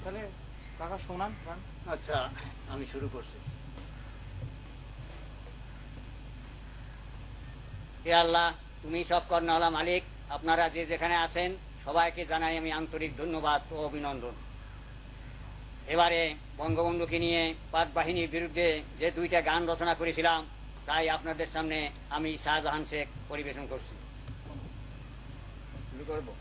তাহলে কাকা শোনান গান। আচ্ছা আমি শুরু করছি। হে আল্লাহ, তুমি সব কর্ণওয়ালা মালিক, আপনারা যে যেখানে আছেন সবাইকে জানাই আমি আন্তরিক ধন্যবাদ ও অভিনন্দন। এবারে বঙ্গবন্ধুকে নিয়ে পাক বাহিনীর বিরুদ্ধে যে দুইটা গান রচনা করেছিলাম, তাই আপনাদের সামনে আমি শাহজাহান শেখ পরিবেশন করছি। শুরু করবো।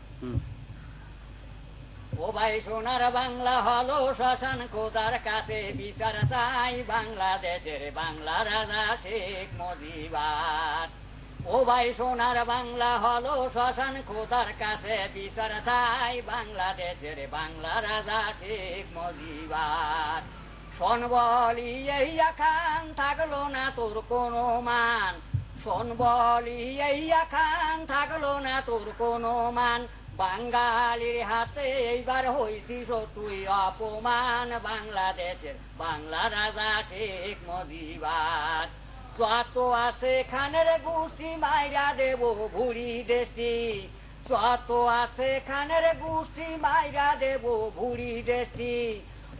ও ভাই সোনার বাংলা হলো শ্মশান, খোদার কাছে বিচার চাই বাংলাদেশের বাংলা রাজা শেখ মুজিবার। ও ভাই সোনার বাংলা হলো শ্মশান, খোদার কাছে বিচার চাই বাংলাদেশের বাংলা রাজা শেখ মুজিবার। শোন বলি এই খান থাকলো না তোর কোনো মান, শোন বলি এই খান থাকলো না তোর কোনো মান, বাঙালির হাতে এইবার হইছিস তুই অপমান, বাংলাদেশের বাংলা রাজা শেখ মুজিবার। যত আছে খানের গোষ্ঠী মাইরা দেব ভুরি দেশটি, যত আছে খানের গোষ্ঠী মাইরা দেব ভুরি দেশটি।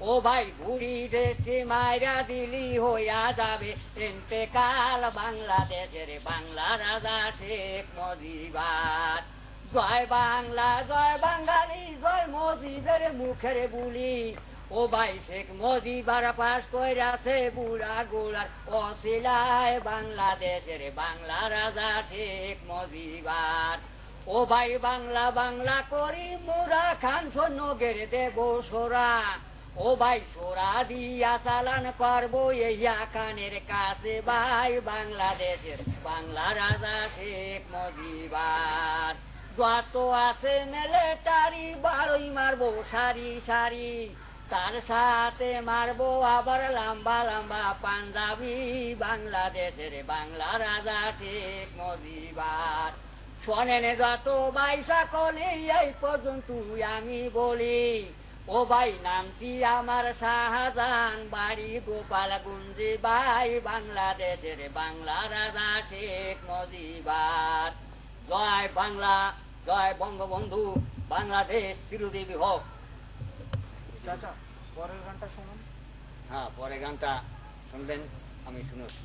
ও ভাই ভুরি দেশটি মাইরা দিলি হইয়া যাবে ইন্তেকাল, বাংলাদেশের বাংলা রাজা শেখ মুজিবার। জয় বাংলা জয় বাঙালি জয় মুজিবের মুখের বুলি, ও ভাই শেখ মুজিবার পাশ কইরাছে বুড়া গোড়ার অশিলায়, বাংলাদেশের বাংলা রাজা শেখ মুজিবার। ও ভাই বাংলা বাংলা করি মোরা খান সৈন্য গেড়ে দেব সোরা, ও ভাই সোরা দিয়া চালান করবো ইয়া খানের কাছে ভাই, বাংলাদেশের বাংলা রাজা শেখ মুজিবার। যত আছে মিলিটারি বারোই মারবো সারি সারি, তার সাথে মারবো আবার লম্বা লম্বা পাঞ্জাবি, বাংলাদেশের বাংলা রাজা শেখ মুজিবার। শোনেন যত ভাই সকলে এই পর্যন্ত আমি বলি, ও ভাই নামটি আমার শাহজাহান, বাড়ি গোপালগঞ্জে ভাই, বাংলাদেশের বাংলা রাজা শেখ মুজিবার। জয় বাংলা জয় বঙ্গবন্ধু, বাংলাদেশ চিরদিবি হোক। চাচা পরের গানটা শুনুন। হ্যাঁ পরের গানটা শুনবেন, আমি শুনেছি।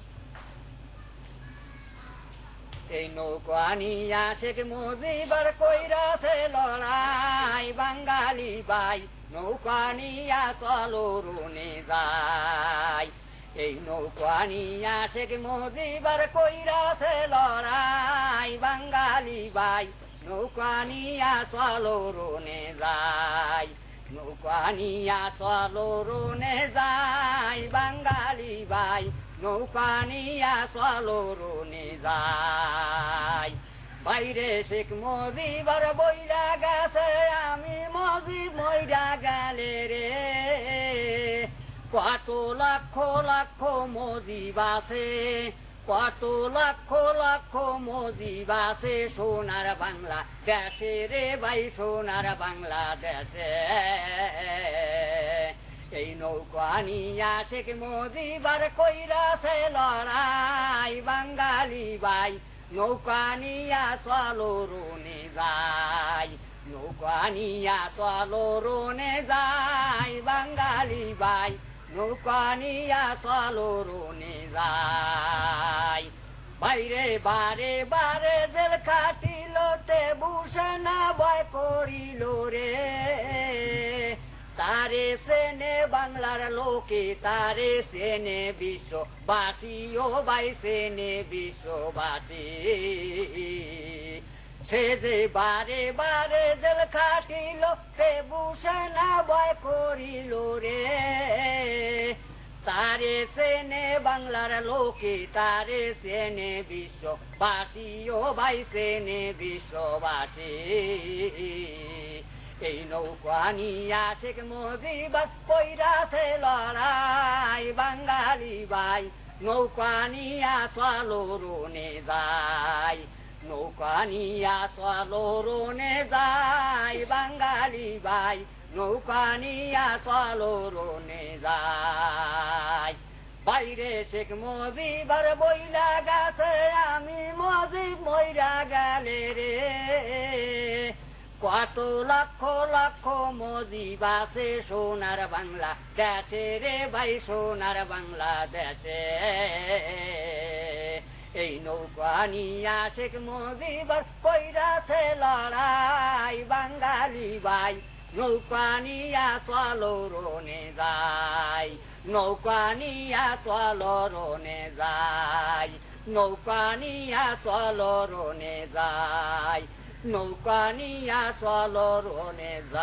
এই নৌকা নিয়া শেখ মুজিবার কইরাছে লড়াই, বাঙালি ভাই নৌকা নিয়া চলো রুনে যাই। এই নৌকা নিয়া শেখ মুজিবার কইরাছে লড়াই, বাঙালি ভাই নৌকা নিয়া চলো রুনে যাই। নৌকা নিয়া চলো রুনে যাই, বাঙালি ভাই নৌকা নিয়া চলো রুনে যাই। বাইরে শেখ মুজিবার বইরা গেছে, আমি মুজিব মইরা গেলে রে, কত লক্ষ লক্ষ মুজিব আছে, কত লক্ষ লক্ষ মুজিব আছে সোনার বাংলা দেশে রে ভাই, সোনার বাংলা দেশে। এই নৌকা নিয়া শেখ মুজিবার কইরাছে লড়াই, বাঙালি ভাই নৌকা নিয়া চলো রুনে যাই। নৌকা নিয়া চলো রুনে যাই, বাঙালি ভাই নৌকা নিয়া চলো রুনে যাই। বাইরে বারে বারে জেল খাটিল তে বুঝে না ভয় করিল রে, তারে সেনে বাংলার লোকে তারে সেনে বিশ্ববাসী, ও ভাই সেনে বিশ্ববাসী। সে যে বারে বারে জেল খাটিল তে বুঝে না ভয় করিল রে, তারে সেনে বাংলার লোকে তারে সেনে বিশ্ববাসী, ও ভাই সেনে বিশ্ববাসী। এই নৌকা নিয়া শেখ মুজিবার কইরাছে লড়াই, বাঙালি ভাই নৌকা নিয়া চলো রুনে যাই। নৌকা নিয়া চলো রুনে যাই, বাঙালি ভাই নৌকা নিয়া চলো রুনে যাই। বাইরে শেখ মুজিবার বইলা গেছে, আমি মুজিব মইরা গেলে রে, কত লক্ষ লক্ষ মজিব আছে সোনার বাংলা দেশে রে ভাই, সোনার বাংলা দেশে। এই নৌকা নিয়া শেখ মুজিবর কইরাছে লড়াই, বাঙালি ভাই নৌকা নিয়া চলো রনে যাই, নৌকা নিয়া চলো রনে যাই, নৌকা নিয়া চলো রনে যাই, নৌকা নিয়া চলো রনে যাই।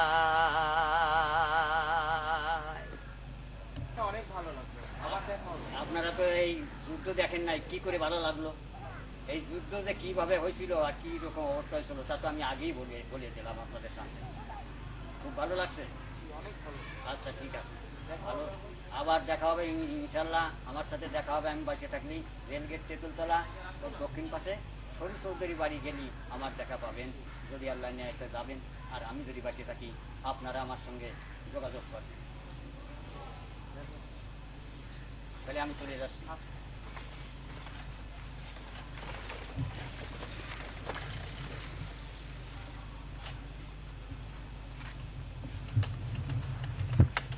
অনেক ভালো লাগলো, আবার দেখা হবে। আপনারা তো এই যুদ্ধ দেখেন নাই, কি করে ভালো লাগলো? এই যুদ্ধ যে কিভাবে হয়েছিল আর কি রকম অবস্থা হয়েছিল তা তো আমি আগেই বলে দিলাম আপনাদের সামনে। খুব ভালো লাগছে। অনেক ভালো। আচ্ছা ঠিক আছে, ভালো। আবার দেখা হবে ইনশাল্লাহ, আমার সাথে দেখা হবে আমি বাঁচে থাকলি। রেলগেট তেঁতুলতলা ওর দক্ষিণ পাশে শরীর চৌধুরী বাড়ি গেলি আমার দেখা পাবেন, যদি আল্লাহ নিয়ে একটা যাবেন। আর আমি যদি বাঁচে থাকি আপনারা আমার সঙ্গে যোগাযোগ করবেন। তাহলে আমি চলে যাচ্ছি।